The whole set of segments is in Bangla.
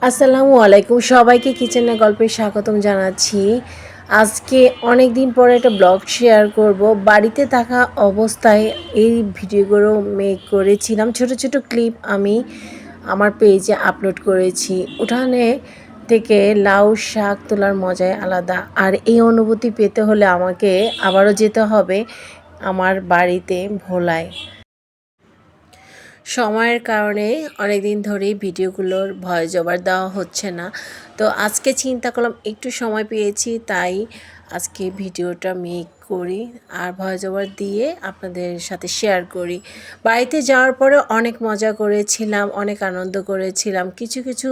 আসসালামু আলাইকুম, সবাইকে কিচেনে গল্পে স্বাগতম জানাচ্ছি। আজকে অনেক দিন পরে একটা ব্লগ শেয়ার করব। বাড়িতে থাকা অবস্থায় এই ভিডিওগুলো মেক করেছিলাম। ছোট ছোট ক্লিপ আমি আমার পেজে আপলোড করেছি। উঠানে থেকে লাউ শাক তোলার মজাই আলাদা। আর এই অনুভূতি পেতে হলে আমাকে আবারও যেতে হবে আমার বাড়িতে ভোলায়। সময়ের কারণে অনেক দিন ধরেই ভিডিওগুলোর ভয়েস ওভার দেওয়া হচ্ছে না। তো আজকে চিন্তা করলাম একটু সময় পেয়েছি, তাই আজকে ভিডিওটা মেক করি আর ভয়েস ওভার দিয়ে আপনাদের সাথে শেয়ার করি। বাড়িতে যাওয়ার পরে অনেক মজা করেছিলাম, অনেক আনন্দ করেছিলাম। কিছু কিছু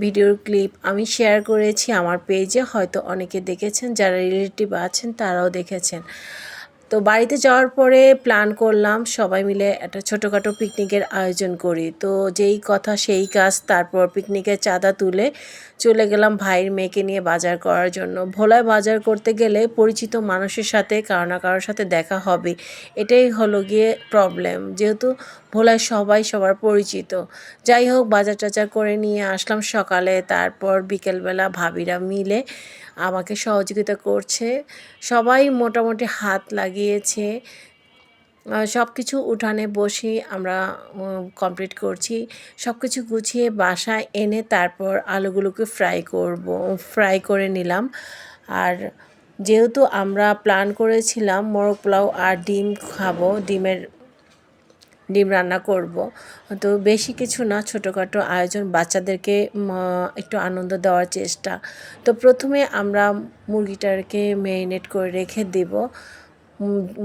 ভিডিওর ক্লিপ আমি শেয়ার করেছি আমার পেজে, হয়তো অনেকে দেখেছেন, যারা রিলেটিভ আছেন তারাও দেখেছেন। তো বাড়িতে যাওয়ার পরে প্ল্যান করলাম সবাই মিলে একটা ছোটোখাটো পিকনিকের আয়োজন করি। তো যেই কথা সেই কাজ, তারপর পিকনিকের চাঁদা তুলে চলে গেলাম ভাইয়ের মেয়েকে নিয়ে বাজার করার জন্য। ভোলায় বাজার করতে গেলে পরিচিত মানুষের সাথে কারো না কারোর সাথে দেখা হবে, এটাই হলো গিয়ে প্রবলেম, যেহেতু ভোলায় সবাই সবার পরিচিত। যাই হোক, বাজার টাজার করে নিয়ে আসলাম সকালে, তারপর বিকেলবেলা ভাবিরা মিলে আমাকে সহযোগিতা করছে। সবাই মোটামুটি হাত লাগিয়েছে। সব কিছু উঠানে বসে আমরা কমপ্লিট করছি। সব কিছু গুছিয়ে বাসায় এনে তারপর আলুগুলোকে ফ্রাই করে নিলাম। আর যেহেতু আমরা প্ল্যান করেছিলাম মোরগ পোলাও আর ডিম খাবো, ডিম রান্না করব, তো বেশি কিছু না, ছোটোখাটো আয়োজন, বাচ্চাদেরকে একটু আনন্দ দেওয়ার চেষ্টা। তো প্রথমে আমরা মুরগিটাকে ম্যারিনেট করে রেখে দেব।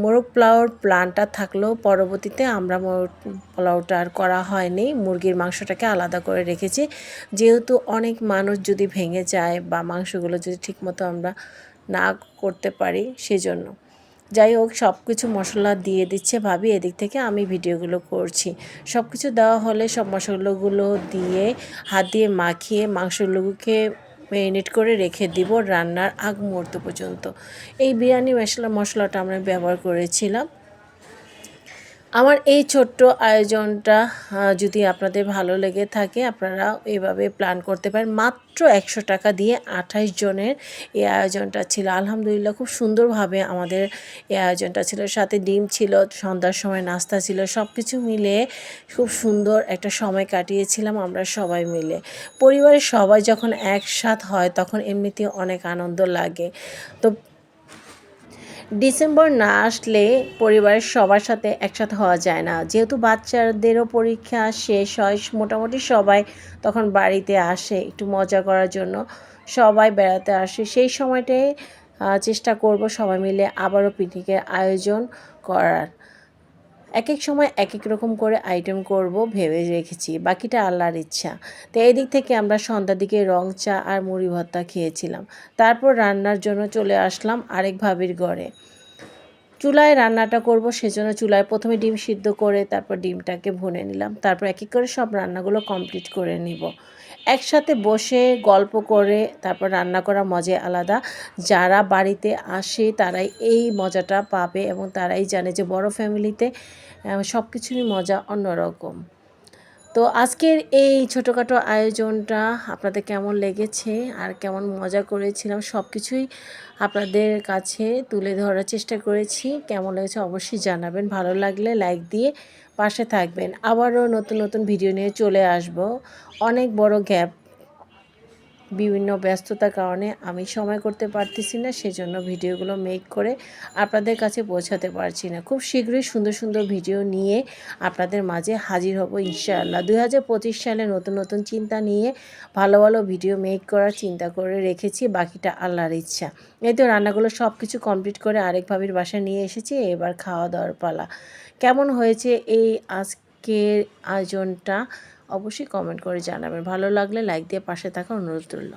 মোরগ পোলাওর প্ল্যানটা থাকলেও পরবর্তীতে আমরা মোরগ পোলাওটা আর করা হয়নি, মুরগির মাংসটাকে আলাদা করে রেখেছি, যেহেতু অনেক মানুষ যদি ভেঙে যায় বা মাংসগুলো যদি ঠিকমতো আমরা না করতে পারি সেজন্য। যাই হোক, সব কিছু মশলা দিয়ে দিচ্ছে ভাবি, এদিক থেকে আমি ভিডিওগুলো করছি। সব কিছু দেওয়া হলে সব মশলাগুলো দিয়ে হাত দিয়ে মাখিয়ে মাংসগুলোকে ম্যারিনেট করে রেখে দিব রান্নার আগ মুহূর্ত পর্যন্ত। এই বিরিয়ানি মশলাটা আমরা ব্যবহার করেছিলাম। আমার এই ছোট্ট আয়োজনটা যদি আপনাদের ভালো লেগে থাকে, আপনারা এভাবে প্ল্যান করতে পারেন। মাত্র 100 টাকা দিয়ে 28 জনের এই আয়োজনটা ছিল। আলহামদুলিল্লাহ, খুব সুন্দরভাবে আমাদের এই আয়োজনটা ছিল। সাথে ডিম ছিল, সন্ধ্যার সময় নাস্তা ছিল, সব কিছু মিলে খুব সুন্দর একটা সময় কাটিয়েছিলাম আমরা সবাই মিলে। পরিবারের সবাই যখন একসাথ হয় তখন এমনিতেই অনেক আনন্দ লাগে। তো ডিসেম্বর না আসলে পরিবারের সবার সাথে একসাথে হওয়া যায় না, যেহেতু বাচ্চাদেরও পরীক্ষা শেষ হয়, মোটামুটি সবাই তখন বাড়িতে আসে একটু মজা করার জন্য, সবাই বেড়াতে আসে। সেই সময়টায় চেষ্টা করব সবাই মিলে আবারও পিকনিকের আয়োজন করার। এক এক সময় এক এক রকম করে আইটেম করব ভেবে রেখেছি, বাকিটা আল্লাহর ইচ্ছা। তো এই দিক থেকে আমরা সন্ধ্যার দিকে রং চা আর মুড়ি ভর্তা খেয়েছিলাম। তারপর রান্নার জন্য চলে আসলাম আরেক ভাবির ঘরে। চুলায় রান্নাটা করব, সেজন্য চুলায় প্রথমে ডিম সিদ্ধ করে তারপর ডিমটাকে ভুনে নিলাম। তারপর এক এক করে সব রান্নাগুলো কমপ্লিট করে নিব। একসাথে বসে গল্প করে তারপর রান্না করা মজাই আলাদা। যারা বাড়িতে আসে তারাই এই মজাটা পাবে এবং তারাই জানে যে বড় ফ্যামিলিতে সব কিছুরই মজা অন্যরকম। তো আজকের এই ছোটোখাটো আয়োজনটা আপনাদের কেমন লেগেছে আর কেমন মজা করেছিলাম সব কিছুই আপনাদের কাছে তুলে ধরার চেষ্টা করেছি। কেমন লেগেছে অবশ্যই জানাবেন। ভালো লাগলে লাইক দিয়ে পাশে থাকবেন। আবারও নতুন নতুন ভিডিও নিয়ে চলে আসব। অনেক বড় গ্যাপ, বিভিন্ন ব্যস্ততার কারণে আমি সময় করতে পারতেছি না, সেজন্য ভিডিওগুলো মেক করে আপনাদের কাছে পৌঁছাতে পারছি না। খুব শীঘ্রই সুন্দর সুন্দর ভিডিও নিয়ে আপনাদের মাঝে হাজির হব ইনশাআল্লাহ। 2025 সালে নতুন নতুন চিন্তা নিয়ে ভালো ভালো ভিডিও মেক করার চিন্তা করে রেখেছি, বাকিটা আল্লাহর ইচ্ছা। এই তো রান্নাগুলো সব কিছু কমপ্লিট করে আরেক ভাবির বাসায় নিয়ে এসেছি, এবার খাওয়া দাওয়ার পালা। কেমন হয়েছে এই আজকের আয়োজনটা অবশ্যই কমেন্ট করে জানাবেন। ভালো লাগলে লাইক দিয়ে পাশে থাকার অনুরোধ রইল।